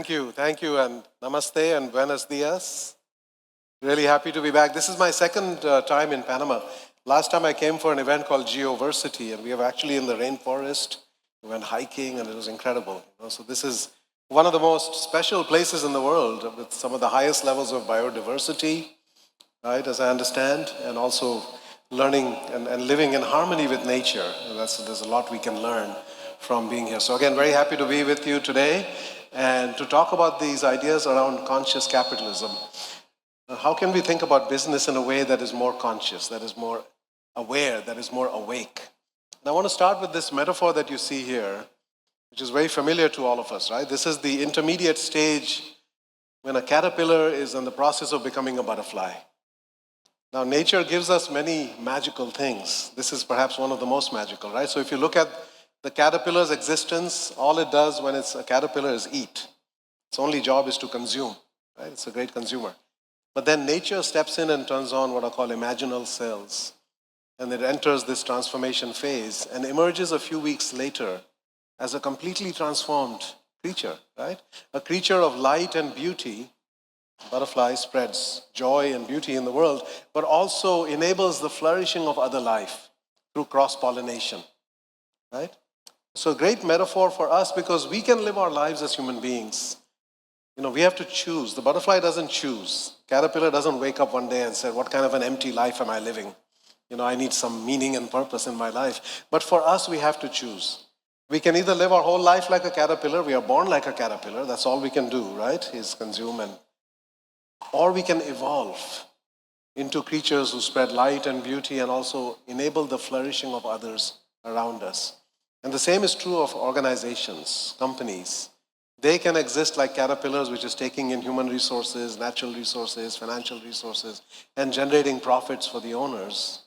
Thank you, and namaste and buenos dias. Really happy to be back. This is my second time in Panama. Last time I came for an event called Geoversity, and we were actually in the rainforest. We went hiking, and it was incredible. So this is one of the most special places in the world with some of the highest levels of biodiversity, right, as I understand, and also learning and living in harmony with nature. And there's a lot we can learn from being here. So again, very happy to be with you today and to talk about these ideas around conscious capitalism. How can we think about business in a way that is more conscious, that is more aware, that is more awake? And I want to start with this metaphor that you see here, which is very familiar to all of us, right? This is the intermediate stage when a caterpillar is in the process of becoming a butterfly. Now, nature gives us many magical things. This is perhaps one of the most magical, right? So if you look at the caterpillar's existence, all it does when it's a caterpillar is eat. Its only job is to consume, right? It's a great consumer. But then nature steps in and turns on what are called imaginal cells. And it enters this transformation phase and emerges a few weeks later as a completely transformed creature, right? A creature of light and beauty. Butterfly spreads joy and beauty in the world, but also enables the flourishing of other life through cross-pollination, right? So a great metaphor for us because we can live our lives as human beings. We have to choose. The butterfly doesn't choose. Caterpillar doesn't wake up one day and say, what kind of an empty life am I living? I need some meaning and purpose in my life. But for us, we have to choose. We can either live our whole life like a caterpillar. We are born like a caterpillar. That's all we can do, right? Is consume or we can evolve into creatures who spread light and beauty and also enable the flourishing of others around us. And the same is true of organizations, companies. They can exist like caterpillars, which is taking in human resources, natural resources, financial resources, and generating profits for the owners.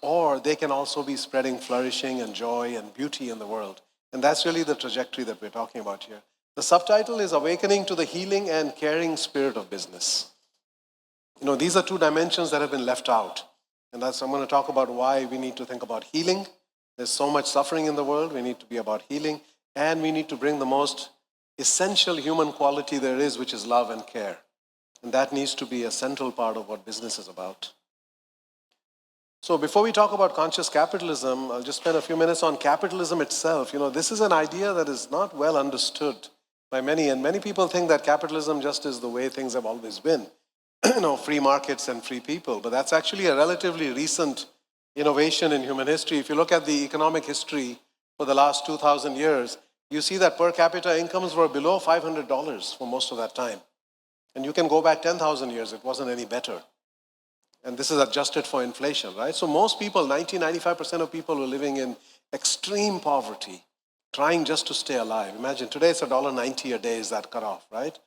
Or they can also be spreading flourishing and joy and beauty in the world. And that's really the trajectory that we're talking about here. The subtitle is Awakening to the Healing and Caring Spirit of Business. These are two dimensions that have been left out. And I'm going to talk about why we need to think about healing. There's so much suffering in the world. We need to be about healing. And we need to bring the most essential human quality there is, which is love and care. And that needs to be a central part of what business is about. So before we talk about conscious capitalism, I'll just spend a few minutes on capitalism itself. This is an idea that is not well understood by many, and many people think that capitalism just is the way things have always been. Free markets and free people. But that's actually a relatively recent innovation in human history. If you look at the economic history for the last 2,000 years, you see that per capita incomes were below $500 for most of that time. And you can go back 10,000 years, it wasn't any better. And this is adjusted for inflation, right? So most people, 95% of people were living in extreme poverty, trying just to stay alive. Imagine, today it's $1.90 a day is that cutoff, right?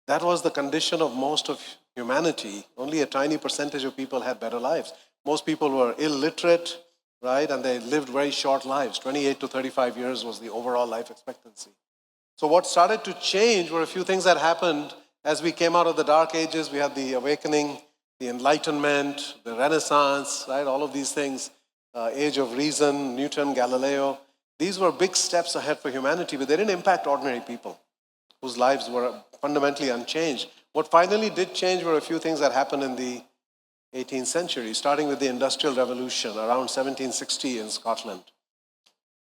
That was the condition of most of humanity. Only a tiny percentage of people had better lives. Most people were illiterate, right? And they lived very short lives. 28 to 35 years was the overall life expectancy. So what started to change were a few things that happened as we came out of the dark ages. We had the awakening, the Enlightenment, the Renaissance, right? All of these things, Age of Reason, Newton, Galileo. These were big steps ahead for humanity, but they didn't impact ordinary people whose lives were fundamentally unchanged. What finally did change were a few things that happened in the 18th century, starting with the Industrial Revolution around 1760 in Scotland.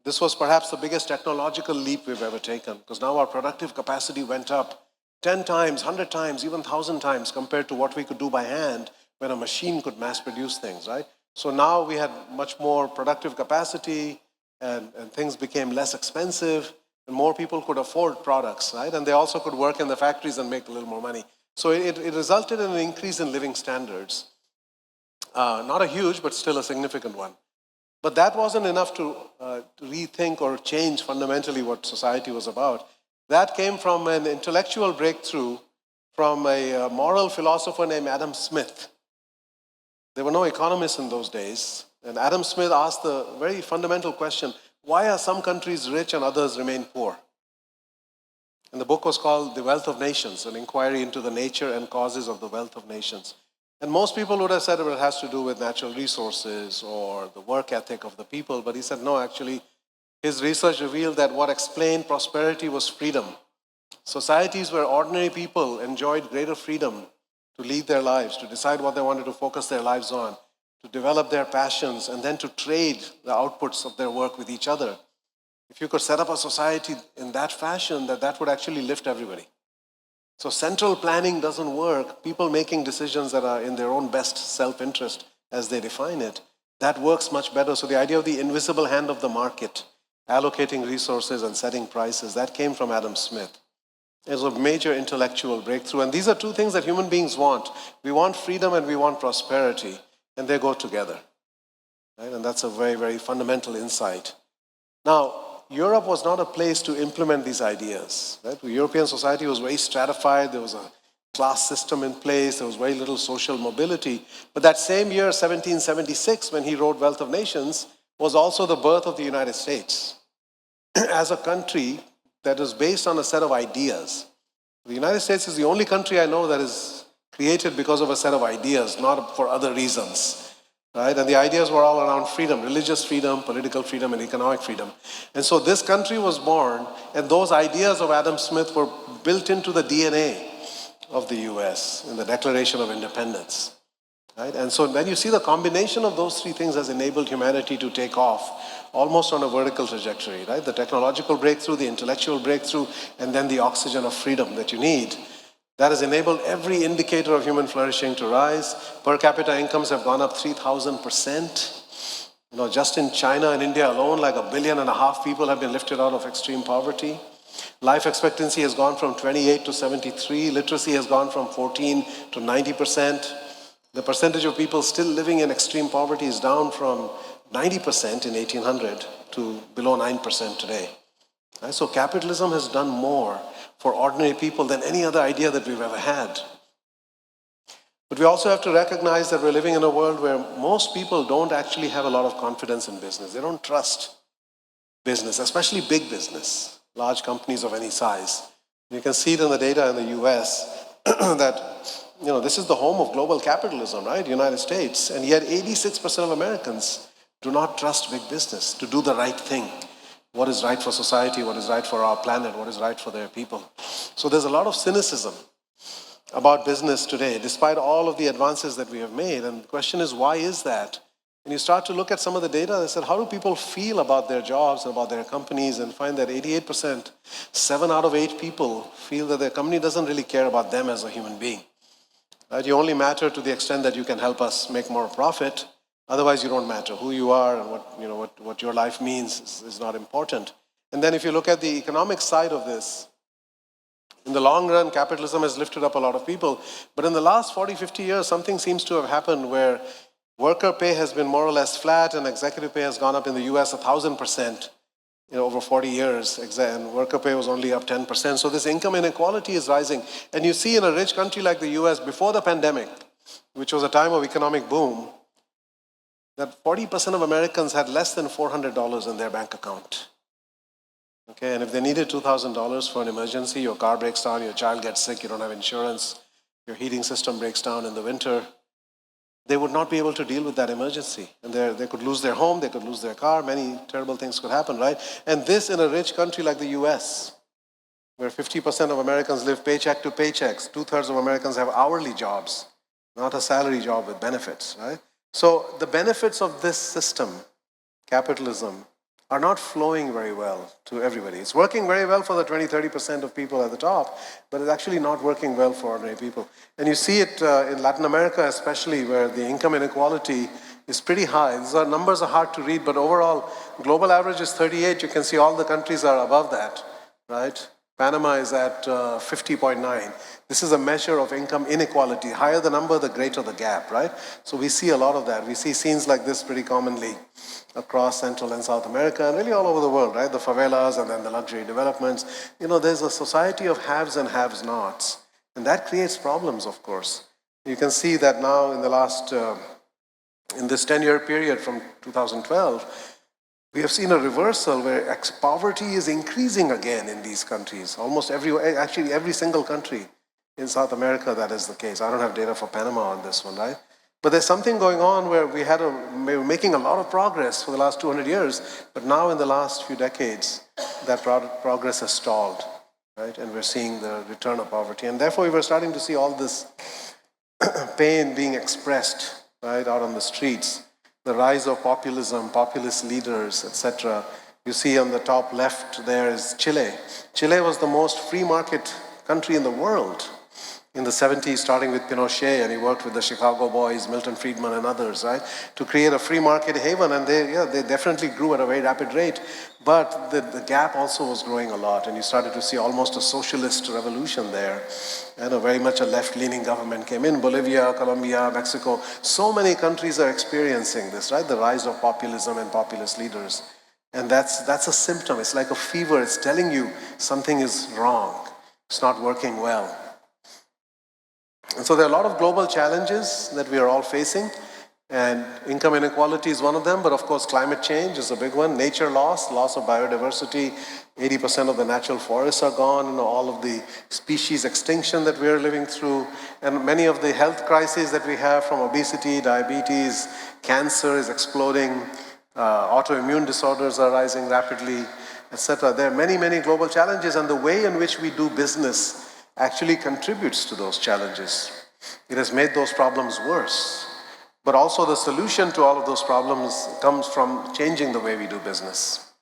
This was perhaps the biggest technological leap we've ever taken, because now our productive capacity went up 10 times, 100 times, even 1,000 times compared to what we could do by hand when a machine could mass produce things, right? So now we had much more productive capacity and things became less expensive and more people could afford products, right? And they also could work in the factories and make a little more money. So it resulted in an increase in living standards. Not a huge, but still a significant one. But that wasn't enough to rethink or change fundamentally what society was about. That came from an intellectual breakthrough from a moral philosopher named Adam Smith. There were no economists in those days. And Adam Smith asked the very fundamental question, why are some countries rich and others remain poor? And the book was called The Wealth of Nations, an inquiry into the nature and causes of the wealth of nations. And most people would have said it has to do with natural resources or the work ethic of the people. But he said, no, actually, his research revealed that what explained prosperity was freedom. Societies where ordinary people enjoyed greater freedom to lead their lives, to decide what they wanted to focus their lives on, to develop their passions, and then to trade the outputs of their work with each other. If you could set up a society in that fashion, that would actually lift everybody. So central planning doesn't work. People making decisions that are in their own best self-interest as they define it, that works much better. So the idea of the invisible hand of the market, allocating resources and setting prices, that came from Adam Smith. It was a major intellectual breakthrough. And these are two things that human beings want. We want freedom and we want prosperity, and they go together. Right? And that's a very, very fundamental insight. Now, Europe was not a place to implement these ideas. Right? European society was very stratified. There was a class system in place. There was very little social mobility. But that same year, 1776, when he wrote Wealth of Nations, was also the birth of the United States as a country that is based on a set of ideas. The United States is the only country I know that is created because of a set of ideas, not for other reasons. Right? And the ideas were all around freedom, religious freedom, political freedom, and economic freedom. And so this country was born, and those ideas of Adam Smith were built into the DNA of the US in the Declaration of Independence. Right? And so then you see the combination of those three things has enabled humanity to take off almost on a vertical trajectory, right? The technological breakthrough, the intellectual breakthrough, and then the oxygen of freedom that you need. That has enabled every indicator of human flourishing to rise. Per capita incomes have gone up 3,000%. Just in China and India alone, like 1.5 billion people have been lifted out of extreme poverty. Life expectancy has gone from 28 to 73. Literacy has gone from 14 to 90%. The percentage of people still living in extreme poverty is down from 90% in 1800 to below 9% today. Right? So capitalism has done more for ordinary people than any other idea that we've ever had. But we also have to recognize that we're living in a world where most people don't actually have a lot of confidence in business. They don't trust business, especially big business, large companies of any size. You can see it in the data in the US that this is the home of global capitalism, right? The United States. And yet 86% of Americans do not trust big business to do the right thing. What is right for society, what is right for our planet, what is right for their people. So there's a lot of cynicism about business today, despite all of the advances that we have made. And the question is, why is that? And you start to look at some of the data that said, how do people feel about their jobs, about their companies, and find that 88%, 7 out of 8 people feel that their company doesn't really care about them as a human being. Right? You only matter to the extent that you can help us make more profit. Otherwise, you don't matter. Who you are and what your life means is not important. And then if you look at the economic side of this, in the long run, capitalism has lifted up a lot of people. But in the last 40, 50 years, something seems to have happened where worker pay has been more or less flat and executive pay has gone up in the US 1,000%. Over 40 years, and worker pay was only up 10%. So this income inequality is rising. And you see in a rich country like the US, before the pandemic, which was a time of economic boom, that 40% of Americans had less than $400 in their bank account. Okay, and if they needed $2,000 for an emergency, your car breaks down, your child gets sick, you don't have insurance, your heating system breaks down in the winter, they would not be able to deal with that emergency. And they could lose their home, they could lose their car, many terrible things could happen, right? And this in a rich country like the US, where 50% of Americans live paycheck to paychecks, 2/3 of Americans have hourly jobs, not a salary job with benefits, right? So the benefits of this system, capitalism, are not flowing very well to everybody. It's working very well for the 20, 30% of people at the top, but it's actually not working well for ordinary people. And you see it in Latin America especially, where the income inequality is pretty high. These numbers are hard to read, but overall, global average is 38. You can see all the countries are above that, right? Panama is at 50.9. This is a measure of income inequality. Higher the number, the greater the gap, right? So we see a lot of that. We see scenes like this pretty commonly across Central and South America and really all over the world, right? The favelas and then the luxury developments. There's a society of haves and have-nots. And that creates problems, of course. You can see that now in the last, in this 10-year period from 2012, we have seen a reversal where poverty is increasing again in these countries. Actually every single country in South America, that is the case. I don't have data for Panama on this one, right? But there's something going on where we were making a lot of progress for the last 200 years, but now in the last few decades, that progress has stalled. right? And we're seeing the return of poverty. And therefore, we were starting to see all this pain being expressed, right, out on the streets. The rise of populism, populist leaders, etc. You see on the top left there is Chile. Chile was the most free market country in the world in the 70s, starting with Pinochet, and he worked with the Chicago Boys, Milton Friedman and others, right, to create a free market haven, and they definitely grew at a very rapid rate, but the gap also was growing a lot, and you started to see almost a socialist revolution there, and very much a left-leaning government came in. Bolivia, Colombia, Mexico, so many countries are experiencing this, right, the rise of populism and populist leaders, and that's a symptom. It's like a fever. It's telling you something is wrong. It's not working well. And so there are a lot of global challenges that we are all facing, and income inequality is one of them, but of course climate change is a big one. Nature loss of biodiversity, 80% of the natural forests are gone, all of the species extinction that we are living through, and many of the health crises that we have, from obesity, diabetes, cancer is exploding, autoimmune disorders are rising rapidly, etc. There are many, many global challenges, and the way in which we do business actually contributes to those challenges. It has made those problems worse. But also the solution to all of those problems comes from changing the way we do business.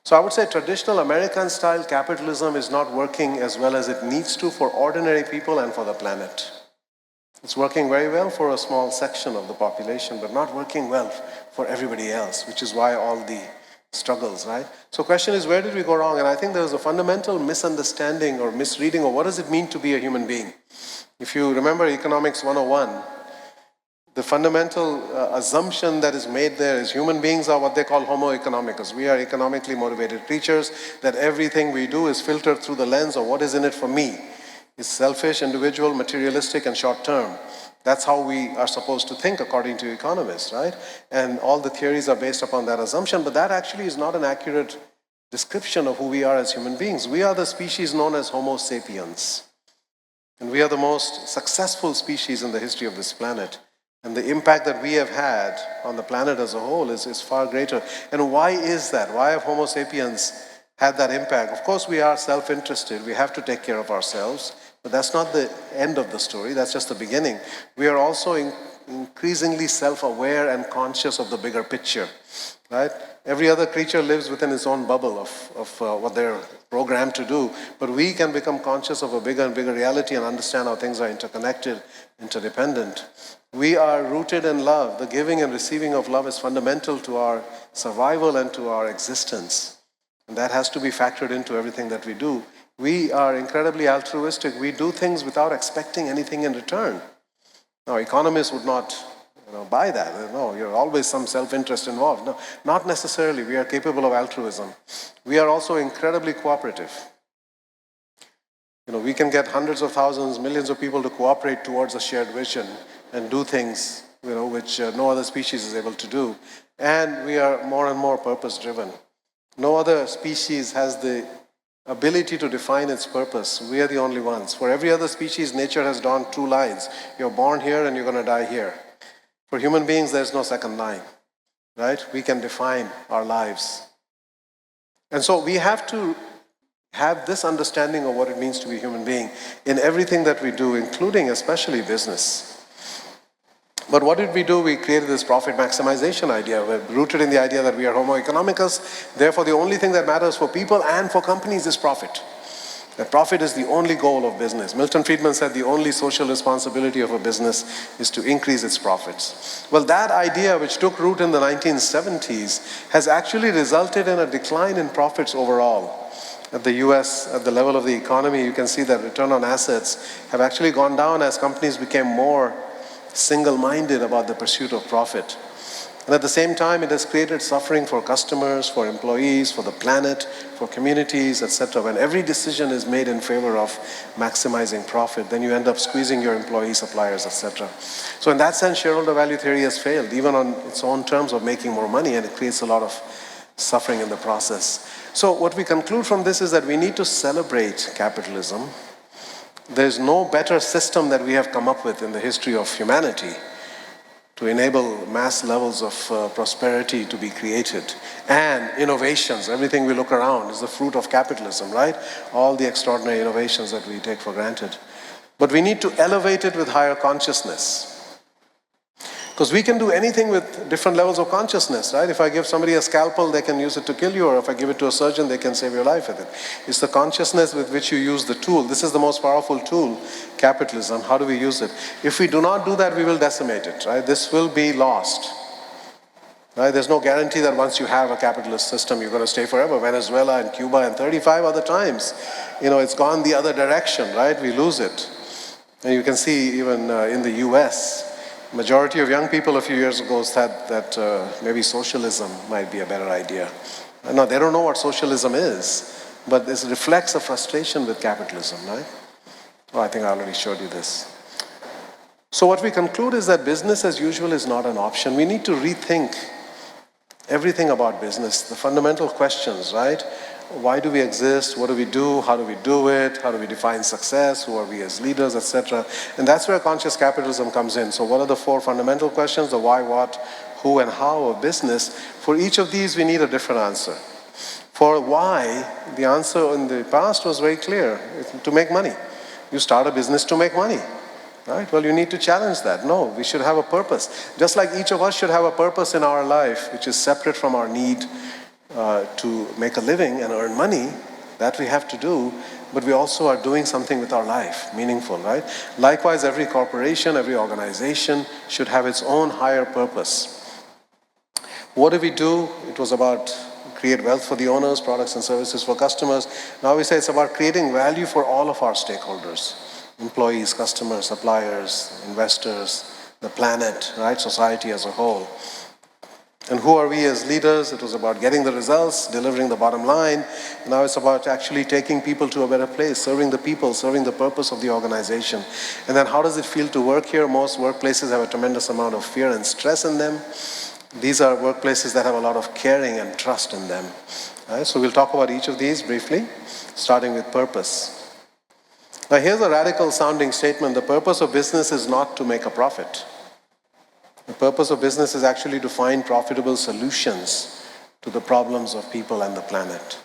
So I would say traditional American-style capitalism is not working as well as it needs to for ordinary people and for the planet. It's working very well for a small section of the population, but not working well for everybody else, which is why all the struggles, right? So question is, where did we go wrong? And I think there was a fundamental misunderstanding or misreading of what does it mean to be a human being. If you remember Economics 101, the fundamental assumption that is made there is human beings are what they call homo economicus. We are economically motivated creatures, that everything we do is filtered through the lens of what is in it for me. It's selfish, individual, materialistic, and short-term. That's how we are supposed to think according to economists, right? And all the theories are based upon that assumption, but that actually is not an accurate description of who we are as human beings. We are the species known as Homo sapiens. And we are the most successful species in the history of this planet. And the impact that we have had on the planet as a whole is far greater. And why is that? Why have Homo sapiens had that impact? Of course, we are self-interested. We have to take care of ourselves. But that's not the end of the story. That's just the beginning. We are also increasingly self-aware and conscious of the bigger picture, right? Every other creature lives within its own bubble of what they're programmed to do. But we can become conscious of a bigger and bigger reality and understand how things are interconnected, interdependent. We are rooted in love. The giving and receiving of love is fundamental to our survival and to our existence. And that has to be factored into everything that we do. We are incredibly altruistic. We do things without expecting anything in return. Now, economists would not buy that. No, you're always some self-interest involved. No, not necessarily. We are capable of altruism. We are also incredibly cooperative. We can get hundreds of thousands, millions of people to cooperate towards a shared vision and do things, which no other species is able to do. And we are more and more purpose-driven. No other species has the ability to define its purpose. We are the only ones. For every other species, nature has drawn two lines. You're born here and you're going to die here. For human beings, there's no second line, right? We can define our lives. And so we have to have this understanding of what it means to be a human being in everything that we do, including especially business. But what did we do? We created this profit maximization idea. We're rooted in the idea that we are Homo economicus. Therefore, the only thing that matters for people and for companies is profit. That profit is the only goal of business. Milton Friedman said the only social responsibility of a business is to increase its profits. Well, that idea, which took root in the 1970s, has actually resulted in a decline in profits overall. At the US, at the level of the economy, you can see that return on assets have actually gone down as companies became more single-minded about the pursuit of profit. And at the same time, it has created suffering for customers, for employees, for the planet, for communities, etc. When every decision is made in favor of maximizing profit, then you end up squeezing your employees, suppliers, etc. So in that sense, shareholder value theory has failed, even on its own terms of making more money, and it creates a lot of suffering in the process. So what we conclude from this is that we need to celebrate capitalism. There's no better system that we have come up with in the history of humanity. to enable mass levels of prosperity to be created. And innovations, everything we look around is the fruit of capitalism, right? All the extraordinary innovations that we take for granted. But we need to elevate it with higher consciousness. Because we can do anything with different levels of consciousness, right? If I give somebody a scalpel, they can use it to kill you, or if I give it to a surgeon, they can save your life with it. It's the consciousness with which you use the tool. This is the most powerful tool, capitalism. How do we use it? If we do not do that, we will decimate it, right? This will be lost. Right? There's no guarantee that once you have a capitalist system, you're going to stay forever. Venezuela and Cuba and 35 other times, it's gone the other direction, right? We lose it. And you can see even in the US, majority of young people a few years ago said that maybe socialism might be a better idea. No, they don't know what socialism is, but this reflects a frustration with capitalism, right? Oh, I think I already showed you this. So what we conclude is that business as usual is not an option. We need to rethink everything about business, the fundamental questions, right? Why do we exist? What do we do? How do we do it? How do we define success? Who are we as leaders, etc.? And that's where conscious capitalism comes in. So what are the four fundamental questions? The why, what, who, and how of business. For each of these, we need a different answer. For why, the answer in the past was very clear. It's to make money. You start a business to make money. Right? Well, you need to challenge that. No, we should have a purpose. Just like each of us should have a purpose in our life, which is separate from our need to make a living and earn money, that we have to do, but we also are doing something with our life, meaningful, right? Likewise, every corporation, every organization should have its own higher purpose. What do we do? It was about create wealth for the owners, products and services for customers. Now we say it's about creating value for all of our stakeholders. Employees, customers, suppliers, investors, the planet, right? Society as a whole. And who are we as leaders? It was about getting the results, delivering the bottom line. Now it's about actually taking people to a better place, serving the people, serving the purpose of the organization. And then how does it feel to work here? Most workplaces have a tremendous amount of fear and stress in them. These are workplaces that have a lot of caring and trust in them. Right? So we'll talk about each of these briefly, starting with purpose. Now here's a radical sounding statement. The purpose of business is not to make a profit. The purpose of business is actually to find profitable solutions to the problems of people and the planet.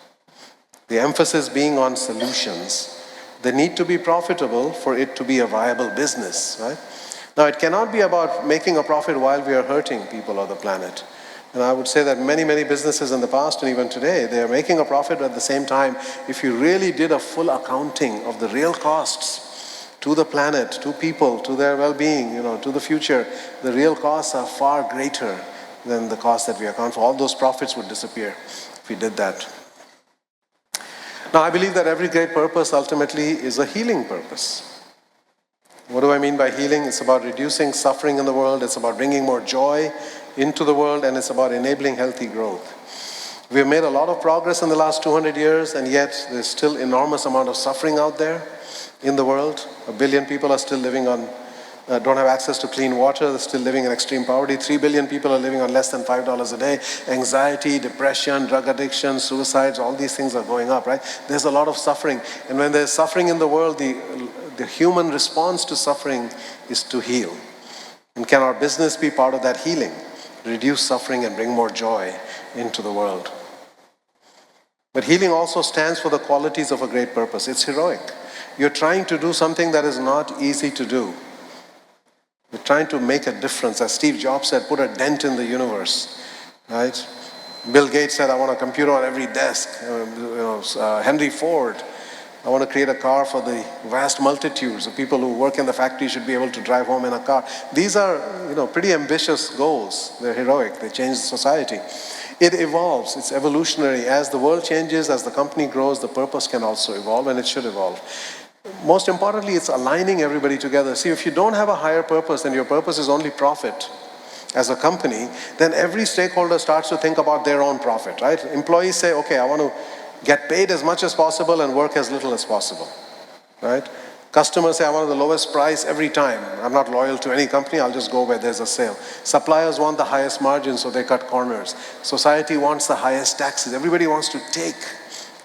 The emphasis being on solutions. They need to be profitable for it to be a viable business, right? Now, it cannot be about making a profit while we are hurting people or the planet. And I would say that many, many businesses in the past and even today, they are making a profit, but at the same time, if you really did a full accounting of the real costs to the planet, to people, to their well-being, to the future, the real costs are far greater than the costs that we account for. All those profits would disappear if we did that. Now, I believe that every great purpose ultimately is a healing purpose. What do I mean by healing? It's about reducing suffering in the world, it's about bringing more joy into the world, and it's about enabling healthy growth. We've made a lot of progress in the last 200 years, and yet there's still enormous amount of suffering out there in the world. 1 billion people are still living on, don't have access to clean water. They're still living in extreme poverty. 3 billion people are living on less than $5 a day. Anxiety, depression, drug addiction, suicides, all these things are going up, right? There's a lot of suffering. And when there's suffering in the world, the human response to suffering is to heal. And can our business be part of that healing? Reduce suffering and bring more joy into the world. But healing also stands for the qualities of a great purpose. It's heroic. You're trying to do something that is not easy to do. You're trying to make a difference. As Steve Jobs said, put a dent in the universe, right? Bill Gates said, I want a computer on every desk. Henry Ford, I want to create a car for the vast multitudes. The people who work in the factory should be able to drive home in a car. These are, pretty ambitious goals. They're heroic. They change society. It evolves. It's evolutionary. As the world changes, as the company grows, the purpose can also evolve, and it should evolve. Most importantly, it's aligning everybody together. See, if you don't have a higher purpose and your purpose is only profit as a company, then every stakeholder starts to think about their own profit, right? Employees say, okay, I want to get paid as much as possible and work as little as possible, right? Customers say, I want the lowest price every time. I'm not loyal to any company, I'll just go where there's a sale. Suppliers want the highest margins, so they cut corners. Society wants the highest taxes. Everybody wants to take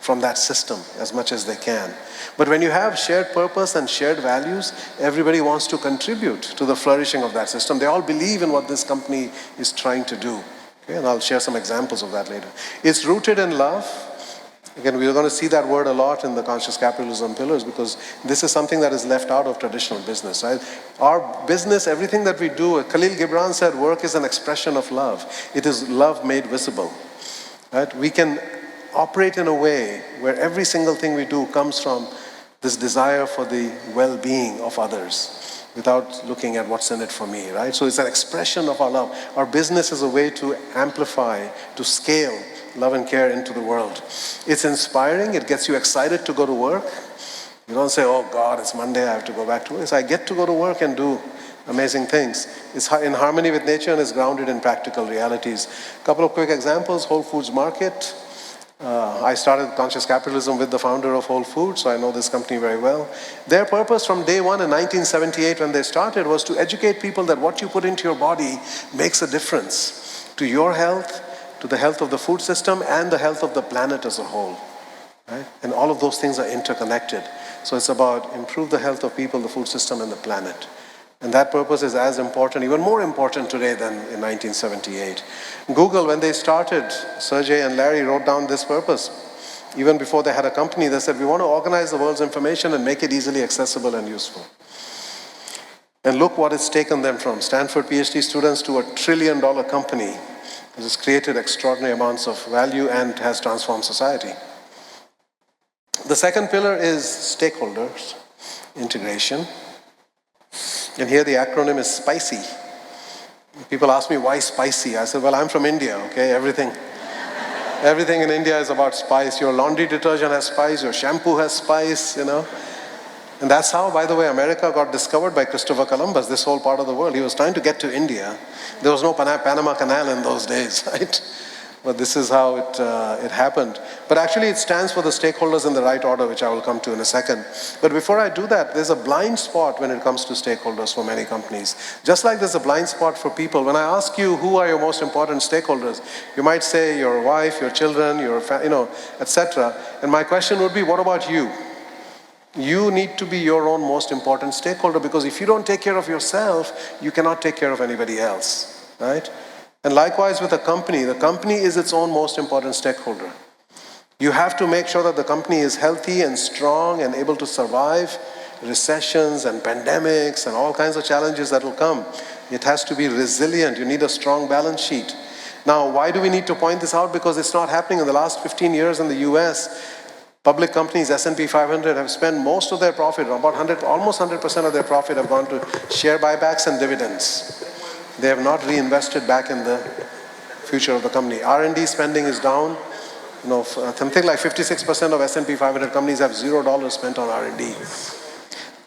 from that system as much as they can. But when you have shared purpose and shared values, everybody wants to contribute to the flourishing of that system. They all believe in what this company is trying to do. Okay, and I'll share some examples of that later. It's rooted in love. Again, we're going to see that word a lot in the conscious capitalism pillars because this is something that is left out of traditional business, right? Our business, everything that we do, Khalil Gibran said, work is an expression of love. It is love made visible, right? We can operate in a way where every single thing we do comes from this desire for the well-being of others without looking at what's in it for me, right? So it's an expression of our love. Our business is a way to amplify, to scale love and care into the world. It's inspiring. It gets you excited to go to work. You don't say, oh God, it's Monday, I have to go back to work. It's I get to go to work and do amazing things. It's in harmony with nature and is grounded in practical realities. A couple of quick examples. Whole Foods Market. I started conscious capitalism with the founder of Whole Foods, so I know this company very well. Their purpose from day one in 1978 when they started was to educate people that what you put into your body makes a difference to your health, to the health of the food system, and the health of the planet as a whole. Right? And all of those things are interconnected. So it's about improve the health of people, the food system, and the planet. And that purpose is as important, even more important today than in 1978. Google, when they started, Sergey and Larry wrote down this purpose. Even before they had a company, they said, we want to organize the world's information and make it easily accessible and useful. And look what it's taken them from Stanford PhD students to $1 trillion company. It has created extraordinary amounts of value and has transformed society. The second pillar is stakeholders integration. And here the acronym is SPICY. People ask me, why spicy? I said, well, I'm from India, okay? Everything in India is about spice. Your laundry detergent has spice, your shampoo has spice, you know. And that's how, by the way, America got discovered by Christopher Columbus, this whole part of the world. He was trying to get to India. There was no Panama Canal in those days, right? But this is how it happened. But actually it stands for the stakeholders in the right order, which I will come to in a second. But before I do that, there's a blind spot when it comes to stakeholders for many companies. Just like there's a blind spot for people. When I ask you who are your most important stakeholders, you might say your wife, your children, your etc. And my question would be, what about you? You need to be your own most important stakeholder because if you don't take care of yourself, you cannot take care of anybody else, right? And likewise with a company, the company is its own most important stakeholder. You have to make sure that the company is healthy and strong and able to survive recessions and pandemics and all kinds of challenges that will come. It has to be resilient. You need a strong balance sheet. Now, why do we need to point this out? Because it's not happening in the last 15 years in the US. Public companies, S&P 500, have spent most of their profit, almost 100% of their profit have gone to share buybacks and dividends. They have not reinvested back in the future of the company. R&D spending is down. Something like 56% of S&P 500 companies have $0 spent on R&D.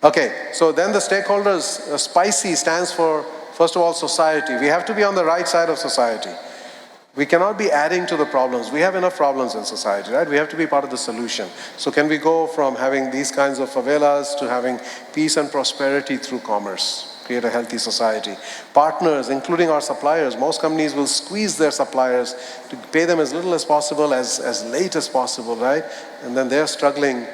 Okay, so then the stakeholders, SPICY stands for, first of all, society. We have to be on the right side of society. We cannot be adding to the problems. We have enough problems in society, right? We have to be part of the solution. So can we go from having these kinds of favelas to having peace and prosperity through commerce? Create a healthy society. Partners, including our suppliers, most companies will squeeze their suppliers to pay them as little as possible, as late as possible, right? And then they're struggling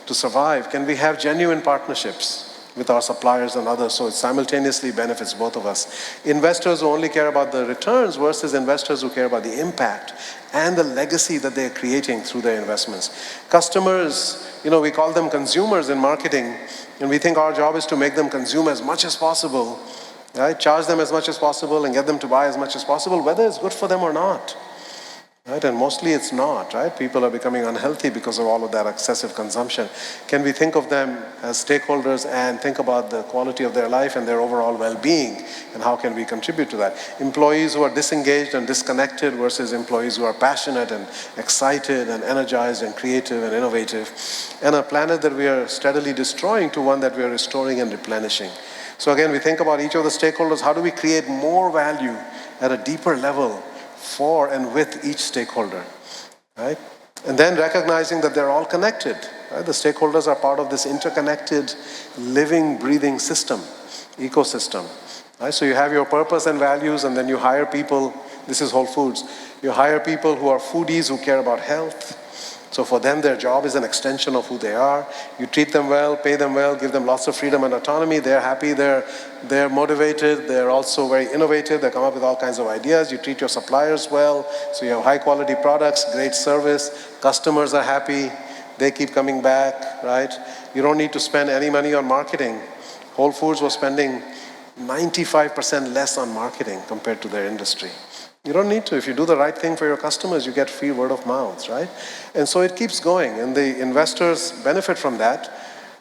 to survive. Can we have genuine partnerships with our suppliers and others so it simultaneously benefits both of us? Investors who only care about the returns versus investors who care about the impact and the legacy that they're creating through their investments. Customers, we call them consumers in marketing, and we think our job is to make them consume as much as possible, right? Charge them as much as possible and get them to buy as much as possible, whether it's good for them or not. Right? And mostly it's not, right? People are becoming unhealthy because of all of that excessive consumption. Can we think of them as stakeholders and think about the quality of their life and their overall well-being, and how can we contribute to that? Employees who are disengaged and disconnected versus employees who are passionate and excited and energized and creative and innovative. And a planet that we are steadily destroying to one that we are restoring and replenishing. So again, we think about each of the stakeholders. How do we create more value at a deeper level for and with each stakeholder, right? And then recognizing that they're all connected, right? The stakeholders are part of this interconnected, living, breathing system, ecosystem, right? So you have your purpose and values, and then you hire people. This is Whole Foods. You hire people who are foodies, who care about health, So for them, their job is an extension of who they are. You treat them well, pay them well, give them lots of freedom and autonomy. They're happy, they're motivated, they're also very innovative. They come up with all kinds of ideas. You treat your suppliers well, so you have high quality products, great service. Customers are happy, they keep coming back, right? You don't need to spend any money on marketing. Whole Foods was spending 95% less on marketing compared to their industry. You don't need to. If you do the right thing for your customers, you get free word of mouth, right? And so it keeps going, and the investors benefit from that.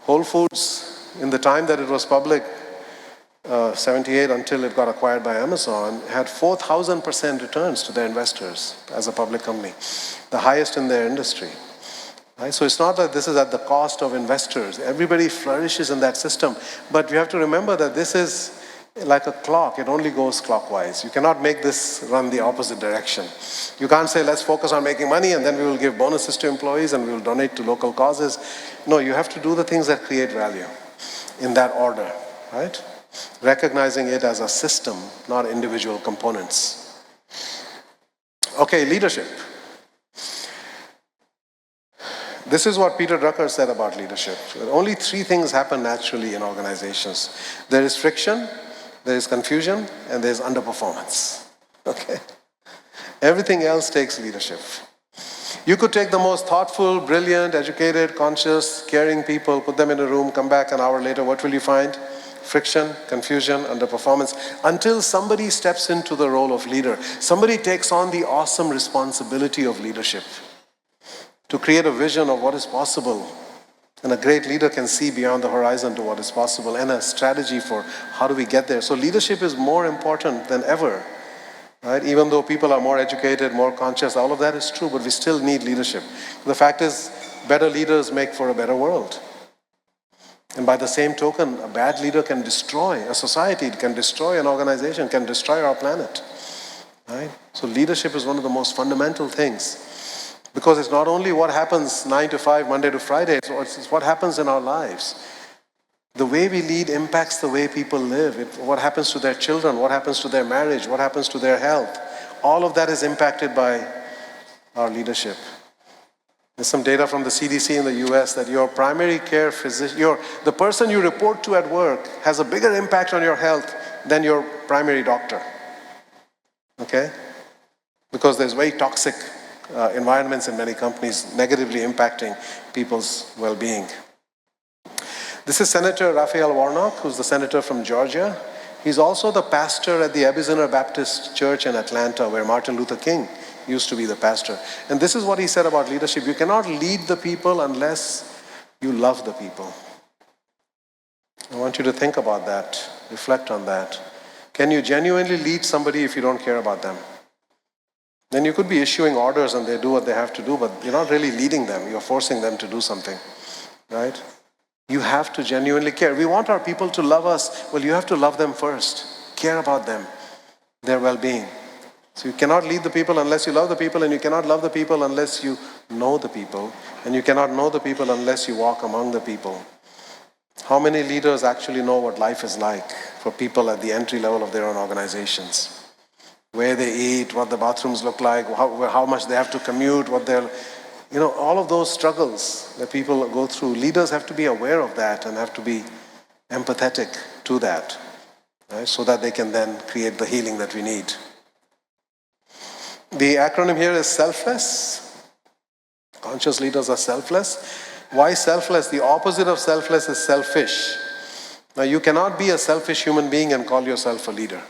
Whole Foods, in the time that it was public, 78 until it got acquired by Amazon, had 4,000% returns to their investors as a public company, the highest in their industry. Right? So it's not that this is at the cost of investors. Everybody flourishes in that system, but you have to remember that this is like a clock. It only goes clockwise. You cannot make this run the opposite direction. You can't say, let's focus on making money and then we will give bonuses to employees and we will donate to local causes. No, you have to do the things that create value in that order, right? Recognizing it as a system, not individual components. Okay, leadership. This is what Peter Drucker said about leadership. Only three things happen naturally in organizations. There is friction, there is confusion, and there is underperformance. Okay? Everything else takes leadership. You could take the most thoughtful, brilliant, educated, conscious, caring people, put them in a room, come back an hour later, what will you find? Friction, confusion, underperformance, until somebody steps into the role of leader. Somebody takes on the awesome responsibility of leadership to create a vision of what is possible. And a great leader can see beyond the horizon to what is possible and a strategy for how do we get there. So leadership is more important than ever, right? Even though people are more educated, more conscious, all of that is true, but we still need leadership. The fact is, better leaders make for a better world. And by the same token, a bad leader can destroy a society, it can destroy an organization, can destroy our planet, right? So leadership is one of the most fundamental things. Because it's not only what happens 9 to 5, Monday to Friday, it's what happens in our lives. The way we lead impacts the way people live. What happens to their children, what happens to their marriage, what happens to their health. All of that is impacted by our leadership. There's some data from the CDC in the US that your primary care physician, the person you report to at work has a bigger impact on your health than your primary doctor. Okay? Because there's very toxic environments in many companies negatively impacting people's well-being. This is Senator Raphael Warnock, who's the senator from Georgia. He's also the pastor at the Ebenezer Baptist Church in Atlanta, where Martin Luther King used to be the pastor. And this is what he said about leadership. You cannot lead the people unless you love the people. I want you to think about that, reflect on that. Can you genuinely lead somebody if you don't care about them? Then you could be issuing orders and they do what they have to do, but you're not really leading them. You're forcing them to do something, right? You have to genuinely care. We want our people to love us. Well, you have to love them first. Care about them, their well-being. So you cannot lead the people unless you love the people, and you cannot love the people unless you know the people, and you cannot know the people unless you walk among the people. How many leaders actually know what life is like for people at the entry level of their own organizations? Where they eat, what the bathrooms look like, how much they have to commute, all of those struggles that people go through. Leaders have to be aware of that and have to be empathetic to that, right? So that they can then create the healing that we need. The acronym here is selfless. Conscious leaders are selfless. Why selfless? The opposite of selfless is selfish. Now, you cannot be a selfish human being and call yourself a leader.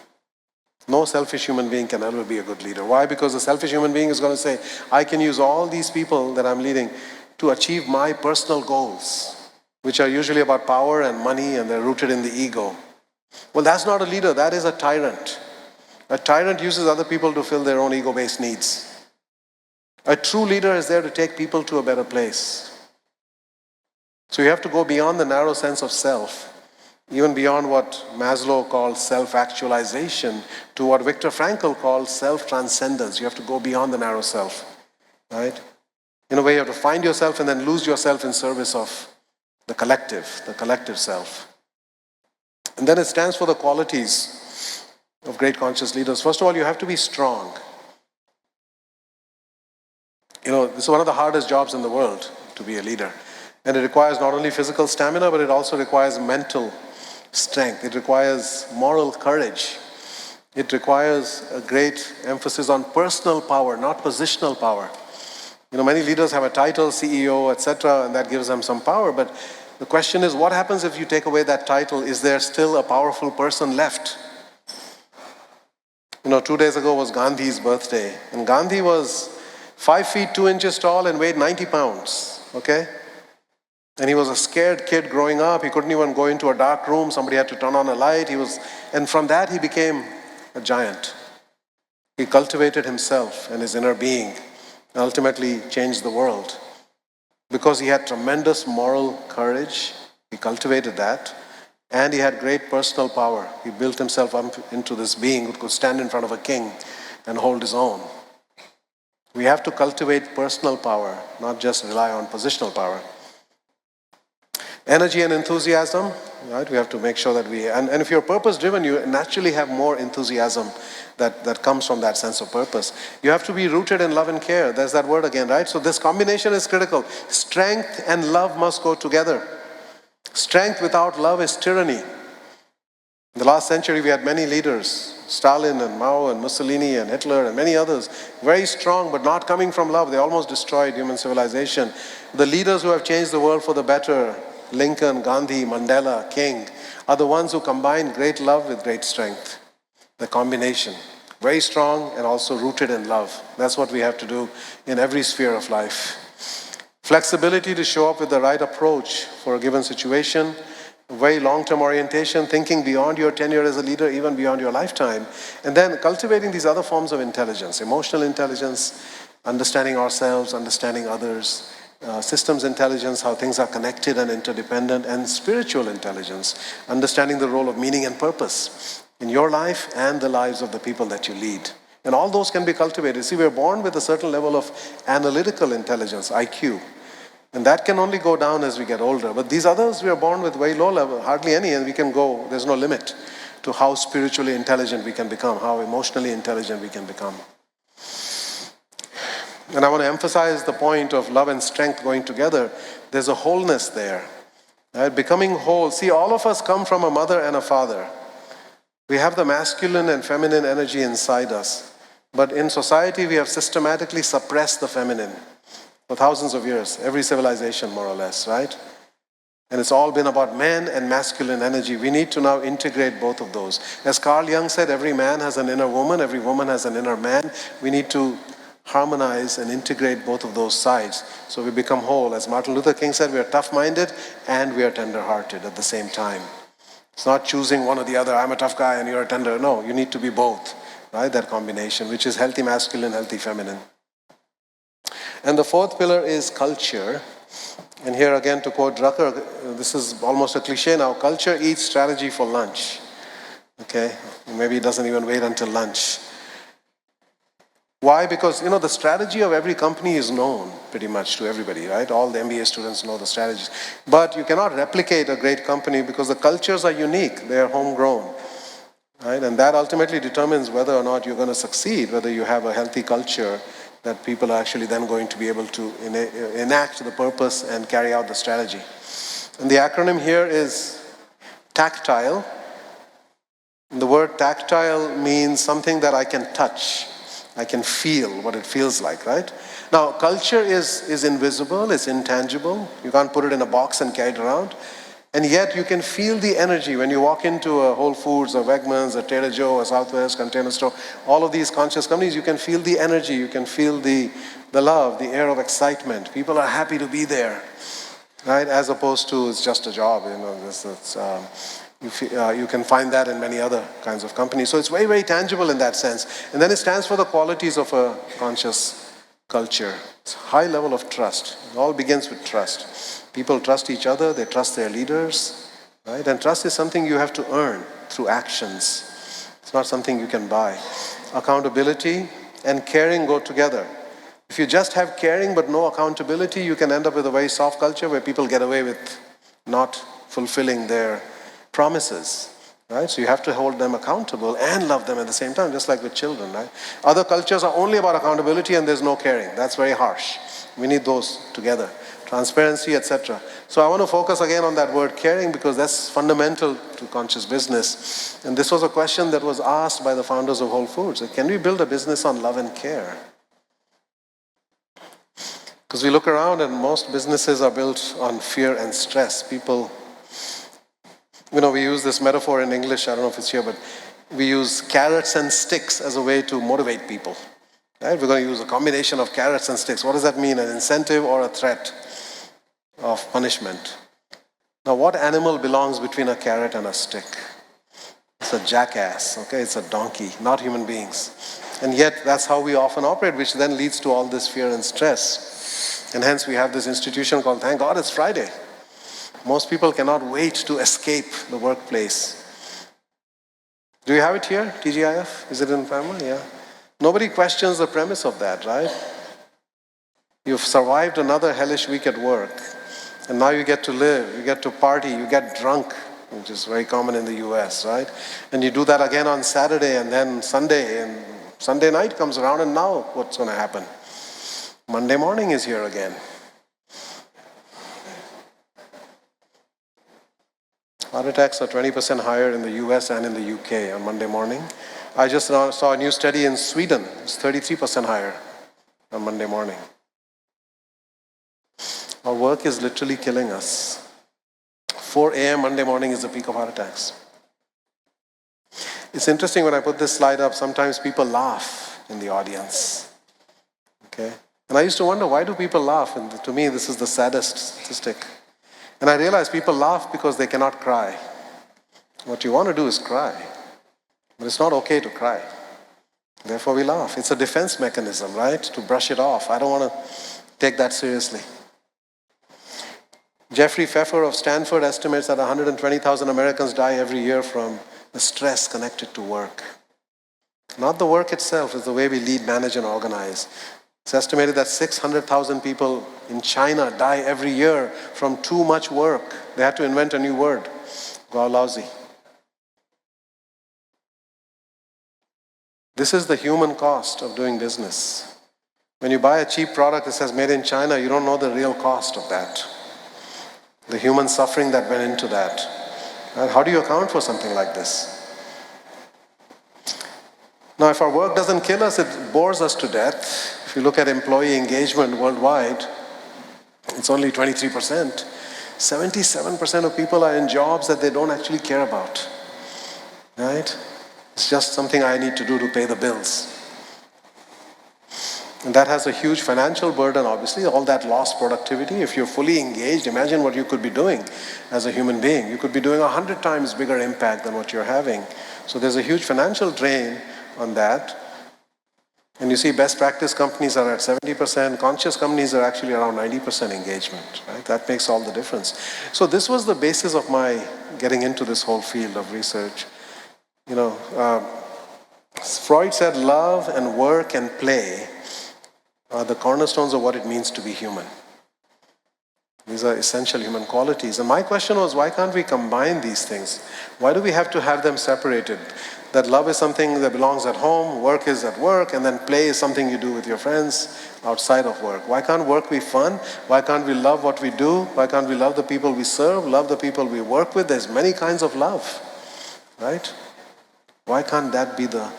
No selfish human being can ever be a good leader. Why? Because the selfish human being is going to say, I can use all these people that I'm leading to achieve my personal goals, which are usually about power and money, and they're rooted in the ego. Well, that's not a leader. That is a tyrant. A tyrant uses other people to fill their own ego-based needs. A true leader is there to take people to a better place. So you have to go beyond the narrow sense of self, even beyond what Maslow called self-actualization, to what Viktor Frankl called self-transcendence. You have to go beyond the narrow self, right? In a way, you have to find yourself and then lose yourself in service of the collective self. And then it stands for the qualities of great conscious leaders. First of all, you have to be strong. this is one of the hardest jobs in the world, to be a leader. And it requires not only physical stamina, but it also requires mental strength. It requires moral courage. It requires a great emphasis on personal power, not positional power. Many leaders have a title, CEO, etc., and that gives them some power. But the question is, what happens if you take away that title? Is there still a powerful person left? 2 days ago was Gandhi's birthday. And Gandhi was 5 feet 2 inches tall and weighed 90 pounds. Okay? And he was a scared kid growing up. He couldn't even go into a dark room. Somebody had to turn on a light. And from that he became a giant. He cultivated himself and his inner being and ultimately changed the world. Because he had tremendous moral courage, he cultivated that, and he had great personal power. He built himself up into this being who could stand in front of a king and hold his own. We have to cultivate personal power, not just rely on positional power. Energy and enthusiasm, right? We have to make sure that and if you're purpose-driven, you naturally have more enthusiasm that comes from that sense of purpose. You have to be rooted in love and care. There's that word again, right? So this combination is critical. Strength and love must go together. Strength without love is tyranny. In the last century, we had many leaders, Stalin and Mao and Mussolini and Hitler and many others, very strong but not coming from love. They almost destroyed human civilization. The leaders who have changed the world for the better, Lincoln, Gandhi, Mandela, King, are the ones who combine great love with great strength. The combination, very strong and also rooted in love. That's what we have to do in every sphere of life. Flexibility to show up with the right approach for a given situation, very long-term orientation, thinking beyond your tenure as a leader, even beyond your lifetime, and then cultivating these other forms of intelligence, emotional intelligence, understanding ourselves, understanding others, systems intelligence, how things are connected and interdependent, and spiritual intelligence, understanding the role of meaning and purpose in your life and the lives of the people that you lead. And all those can be cultivated. See, we're born with a certain level of analytical intelligence, IQ. And that can only go down as we get older. But these others, we are born with very low level, hardly any, and we can go, there's no limit to how spiritually intelligent we can become, how emotionally intelligent we can become. And I want to emphasize the point of love and strength going together. There's a wholeness there. Right? Becoming whole. See, all of us come from a mother and a father. We have the masculine and feminine energy inside us. But in society, we have systematically suppressed the feminine for thousands of years, every civilization more or less, right? And it's all been about men and masculine energy. We need to now integrate both of those. As Carl Jung said, every man has an inner woman, every woman has an inner man. We need to harmonize and integrate both of those sides so we become whole. As Martin Luther King said, we are tough-minded and we are tender-hearted at the same time. It's not choosing one or the other. I'm a tough guy and you're a tender. No, you need to be both, right? That combination, which is healthy masculine, healthy feminine. And the fourth pillar is culture. And here again, to quote Drucker, this is almost a cliche now, culture eats strategy for lunch. Okay? Maybe it doesn't even wait until lunch. Why? Because, the strategy of every company is known pretty much to everybody, right? All the MBA students know the strategies. But you cannot replicate a great company because the cultures are unique. They are homegrown, right? And that ultimately determines whether or not you're going to succeed, whether you have a healthy culture that people are actually then going to be able to enact the purpose and carry out the strategy. And the acronym here is tactile. And the word tactile means something that I can touch. I can feel what it feels like, right? Now, culture is invisible, it's intangible. You can't put it in a box and carry it around. And yet you can feel the energy when you walk into a Whole Foods, a Wegmans, a Trader Joe, a Southwest Container Store, all of these conscious companies, you can feel the energy, you can feel the love, the air of excitement. People are happy to be there, right? As opposed to it's just a job, you can find that in many other kinds of companies. So it's very, very tangible in that sense. And then it stands for the qualities of a conscious culture. It's a high level of trust. It all begins with trust. People trust each other, they trust their leaders, right? And trust is something you have to earn through actions. It's not something you can buy. Accountability and caring go together. If you just have caring but no accountability, you can end up with a very soft culture where people get away with not fulfilling their promises. right? So you have to hold them accountable and love them at the same time, just like with children, right? Other cultures are only about accountability and there's no caring. That's very harsh. We need those together. Transparency, etc. So I want to focus again on that word caring because that's fundamental to conscious business. And this was a question that was asked by the founders of Whole Foods. Can we build a business on love and care? Because we look around and most businesses are built on fear and stress. People, we use this metaphor in English, I don't know if it's here, but we use carrots and sticks as a way to motivate people. Right? We're going to use a combination of carrots and sticks. What does that mean? An incentive or a threat of punishment? Now, what animal belongs between a carrot and a stick? It's a jackass, okay? It's a donkey, not human beings. And yet, that's how we often operate, which then leads to all this fear and stress. And hence, we have this institution called, thank God it's Friday. Most people cannot wait to escape the workplace. Do you have it here, TGIF? Is it in family? Yeah. Nobody questions the premise of that, right? You've survived another hellish week at work. And now you get to live, you get to party, you get drunk, which is very common in the US, right? And you do that again on Saturday and then Sunday, and Sunday night comes around and now what's going to happen? Monday morning is here again. Heart attacks are 20% higher in the US and in the UK on Monday morning. I just saw a new study in Sweden. It's 33% higher on Monday morning. Our work is literally killing us. 4 a.m. Monday morning is the peak of heart attacks. It's interesting when I put this slide up, sometimes people laugh in the audience. Okay? And I used to wonder, why do people laugh? And to me, this is the saddest statistic. And I realized people laugh because they cannot cry. What you want to do is cry. But it's not okay to cry. Therefore, we laugh. It's a defense mechanism, right? To brush it off. I don't want to take that seriously. Jeffrey Pfeffer of Stanford estimates that 120,000 Americans die every year from the stress connected to work. Not the work itself, it's the way we lead, manage, and organize. It's estimated that 600,000 people in China die every year from too much work. They had to invent a new word, gaolaozi. This is the human cost of doing business. When you buy a cheap product that says made in China, you don't know the real cost of that. The human suffering that went into that. And how do you account for something like this? Now, if our work doesn't kill us, it bores us to death. If you look at employee engagement worldwide, it's only 23%. 77% of people are in jobs that they don't actually care about. Right? It's just something I need to do to pay the bills. And that has a huge financial burden, obviously, all that lost productivity. If you're fully engaged, imagine what you could be doing as a human being. You could be doing 100 times bigger impact than what you're having. So there's a huge financial drain on that. And you see best practice companies are at 70%, conscious companies are actually around 90% engagement, right? That makes all the difference. So this was the basis of my getting into this whole field of research. Freud said love and work and play are the cornerstones of what it means to be human. These are essential human qualities. And my question was, why can't we combine these things? Why do we have to have them separated? That love is something that belongs at home, work is at work, and then play is something you do with your friends outside of work. Why can't work be fun? Why can't we love what we do? Why can't we love the people we serve, love the people we work with? There's many kinds of love, right? Why can't that be the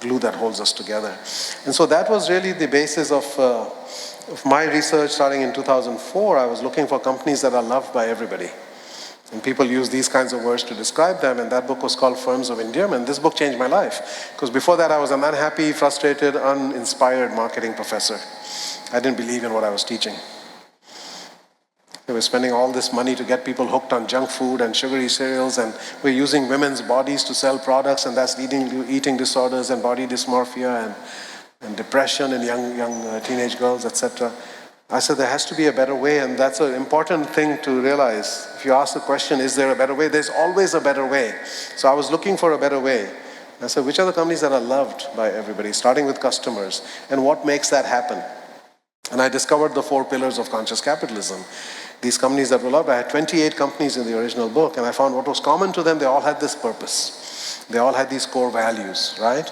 glue that holds us together? And so that was really the basis of my research starting in 2004. I was looking for companies that are loved by everybody. And people use these kinds of words to describe them, and that book was called Firms of Endearment. This book changed my life, because before that I was an unhappy, frustrated, uninspired marketing professor. I didn't believe in what I was teaching. They were spending all this money to get people hooked on junk food and sugary cereals, and we're using women's bodies to sell products, and that's leading to eating disorders and body dysmorphia and depression in young teenage girls, etc. I said there has to be a better way, and that's an important thing to realize. If you ask the question, is there a better way? There's always a better way. So I was looking for a better way. I said, which are the companies that are loved by everybody, starting with customers, and what makes that happen? And I discovered the 4 pillars of conscious capitalism. These companies that were loved, I had 28 companies in the original book, and I found what was common to them, they all had this purpose. They all had these core values, right?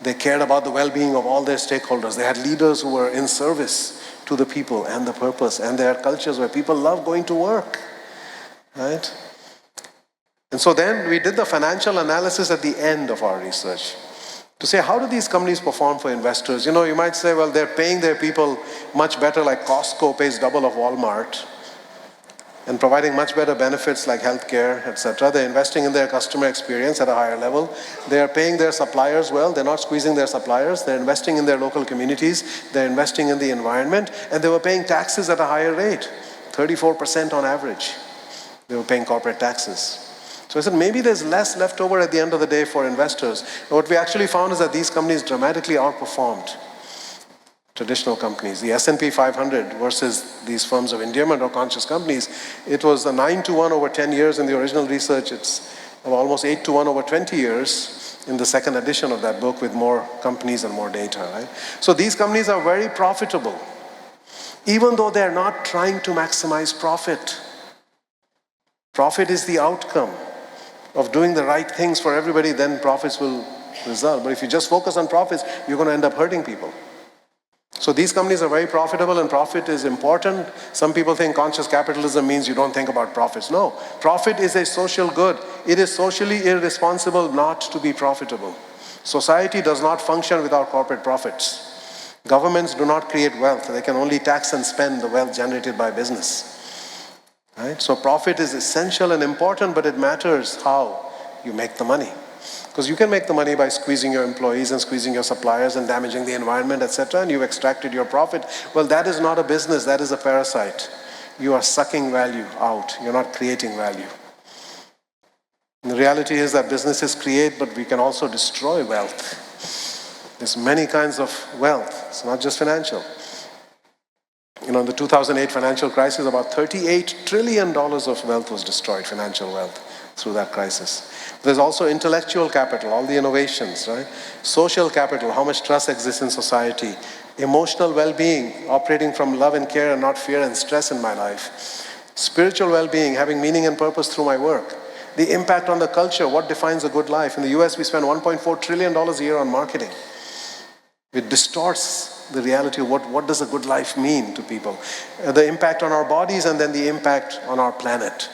They cared about the well-being of all their stakeholders. They had leaders who were in service to the people and the purpose, and they had cultures where people love going to work, right? And so then we did the financial analysis at the end of our research to say, how do these companies perform for investors? You know, you might say, well, they're paying their people much better, like Costco pays double of Walmart, and providing much better benefits like healthcare, etc. They're investing in their customer experience at a higher level. They are paying their suppliers well. They're not squeezing their suppliers. They're investing in their local communities. They're investing in the environment. And they were paying taxes at a higher rate, 34% on average. They were paying corporate taxes. So I said, maybe there's less left over at the end of the day for investors. And what we actually found is that these companies dramatically outperformed traditional companies. The S&P 500 versus these firms of endearment or conscious companies, it was a 9-to-1 over 10 years in the original research. It's almost 8-to-1 over 20 years in the second edition of that book with more companies and more data, right? So these companies are very profitable, even though they're not trying to maximize profit. Profit is the outcome of doing the right things for everybody, then profits will result. But if you just focus on profits, you're going to end up hurting people. So these companies are very profitable, and profit is important. Some people think conscious capitalism means you don't think about profits. No, profit is a social good. It is socially irresponsible not to be profitable. Society does not function without corporate profits. Governments do not create wealth. They can only tax and spend the wealth generated by business. Right? So profit is essential and important, but it matters how you make the money. Because you can make the money by squeezing your employees and squeezing your suppliers and damaging the environment, etc., and you've extracted your profit. Well, that is not a business, that is a parasite. You are sucking value out. You're not creating value. And the reality is that businesses create, but we can also destroy wealth. There's many kinds of wealth. It's not just financial. You know, in the 2008 financial crisis, about $38 trillion of wealth was destroyed, financial wealth, through that crisis. There's also intellectual capital, all the innovations, right? Social capital, how much trust exists in society. Emotional well-being, operating from love and care and not fear and stress in my life. Spiritual well-being, having meaning and purpose through my work. The impact on the culture, what defines a good life. In the US, we spend $1.4 trillion a year on marketing. It distorts the reality of what does a good life mean to people. The impact on our bodies, and then the impact on our planet.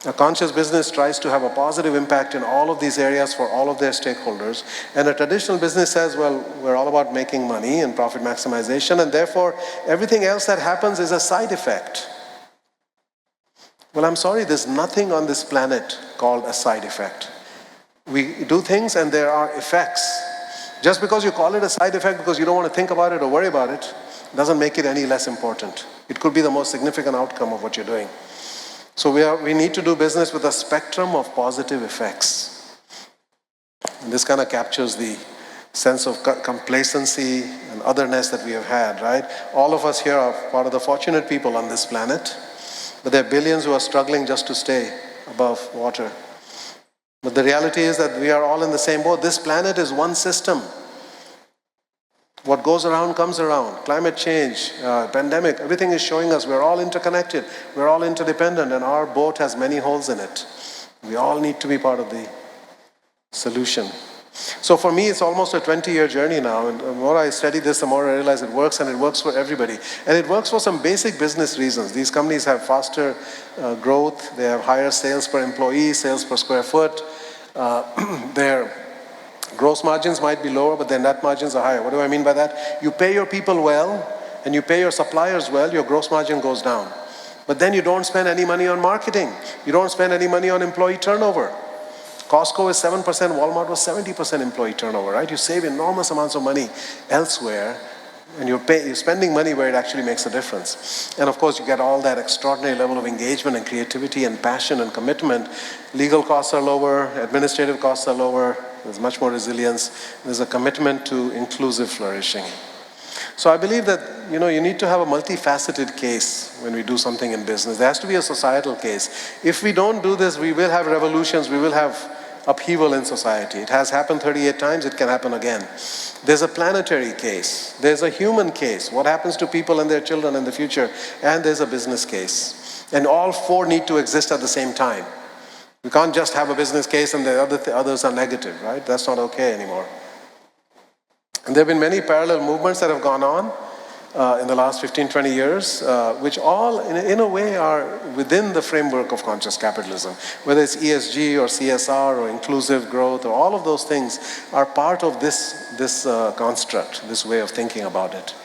A conscious business tries to have a positive impact in all of these areas for all of their stakeholders. And a traditional business says, well, we're all about making money and profit maximization, and therefore everything else that happens is a side effect. Well, I'm sorry, there's nothing on this planet called a side effect. We do things and there are effects. Just because you call it a side effect because you don't want to think about it or worry about it, doesn't make it any less important. It could be the most significant outcome of what you're doing. So we need to do business with a spectrum of positive effects. And this kind of captures the sense of complacency and otherness that we have had, right? All of us here are part of the fortunate people on this planet, but there are billions who are struggling just to stay above water. But the reality is that we are all in the same boat. This planet is one system. What goes around comes around. Climate change, pandemic, everything is showing us we're all interconnected. We're all interdependent, and our boat has many holes in it. We all need to be part of the solution. So for me, it's almost a 20-year journey now. And the more I study this, the more I realize it works, and it works for everybody. And it works for some basic business reasons. These companies have faster growth. They have higher sales per employee, sales per square foot. Their gross margins might be lower, but their net margins are higher. What do I mean by that? You pay your people well, and you pay your suppliers well, your gross margin goes down. But then you don't spend any money on marketing. You don't spend any money on employee turnover. Costco is 7%, Walmart was 70% employee turnover, right? You save enormous amounts of money elsewhere, and you're spending money where it actually makes a difference. And of course, you get all that extraordinary level of engagement and creativity and passion and commitment. Legal costs are lower, administrative costs are lower, there's much more resilience, there's a commitment to inclusive flourishing. So I believe that, you need to have a multifaceted case when we do something in business. There has to be a societal case. If we don't do this, we will have revolutions, we will have upheaval in society. It has happened 38 times, it can happen again. There's a planetary case, there's a human case, what happens to people and their children in the future, and there's a business case. And all four need to exist at the same time. We can't just have a business case and the others are negative, right? That's not okay anymore. And there have been many parallel movements that have gone on in the last 15, 20 years, which all in a way are within the framework of conscious capitalism. Whether it's ESG or CSR or inclusive growth, or all of those things are part of this construct, this way of thinking about it.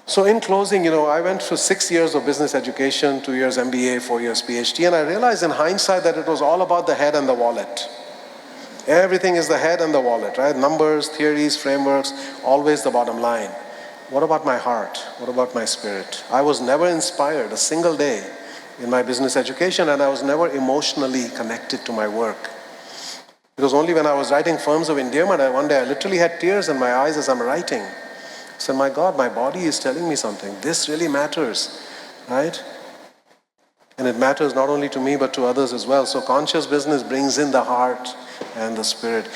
So in closing, I went through 6 years of business education, 2 years MBA, 4 years PhD, and I realized in hindsight that it was all about the head and the wallet. Everything is the head and the wallet, right? Numbers, theories, frameworks, always the bottom line. What about my heart? What about my spirit? I was never inspired a single day in my business education, and I was never emotionally connected to my work. It was only when I was writing Firms of Endearment, one day I literally had tears in my eyes as I'm writing. I said, my God, my body is telling me something. This really matters, right? And it matters not only to me, but to others as well. So conscious business brings in the heart and the spirit.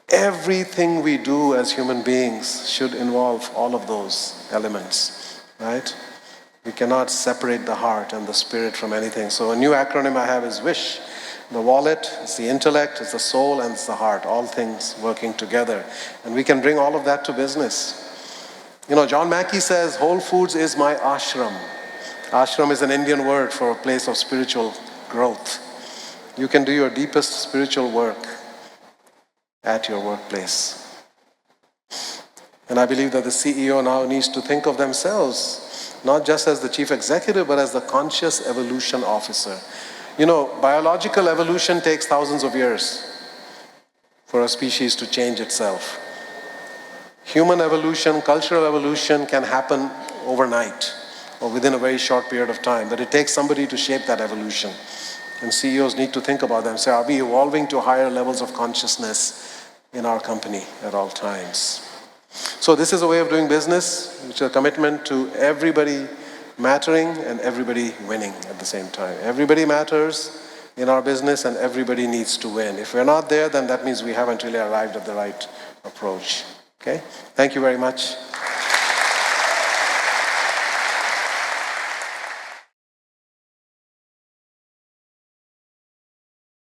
Everything we do as human beings should involve all of those elements, right? We cannot separate the heart and the spirit from anything. So a new acronym I have is WISH. The wallet, it's the intellect, it's the soul, and it's the heart. All things working together. And we can bring all of that to business. John Mackey says, Whole Foods is my ashram. Ashram is an Indian word for a place of spiritual growth. You can do your deepest spiritual work at your workplace. And I believe that the CEO now needs to think of themselves not just as the chief executive, but as the conscious evolution officer. Biological evolution takes thousands of years for a species to change itself. Human evolution, cultural evolution can happen overnight or within a very short period of time, but it takes somebody to shape that evolution. And CEOs need to think about them. Say, are we evolving to higher levels of consciousness in our company at all times? So this is a way of doing business, which is a commitment to everybody mattering and everybody winning at the same time. Everybody matters in our business and everybody needs to win. If we're not there, then that means we haven't really arrived at the right approach. Okay? Thank you very much.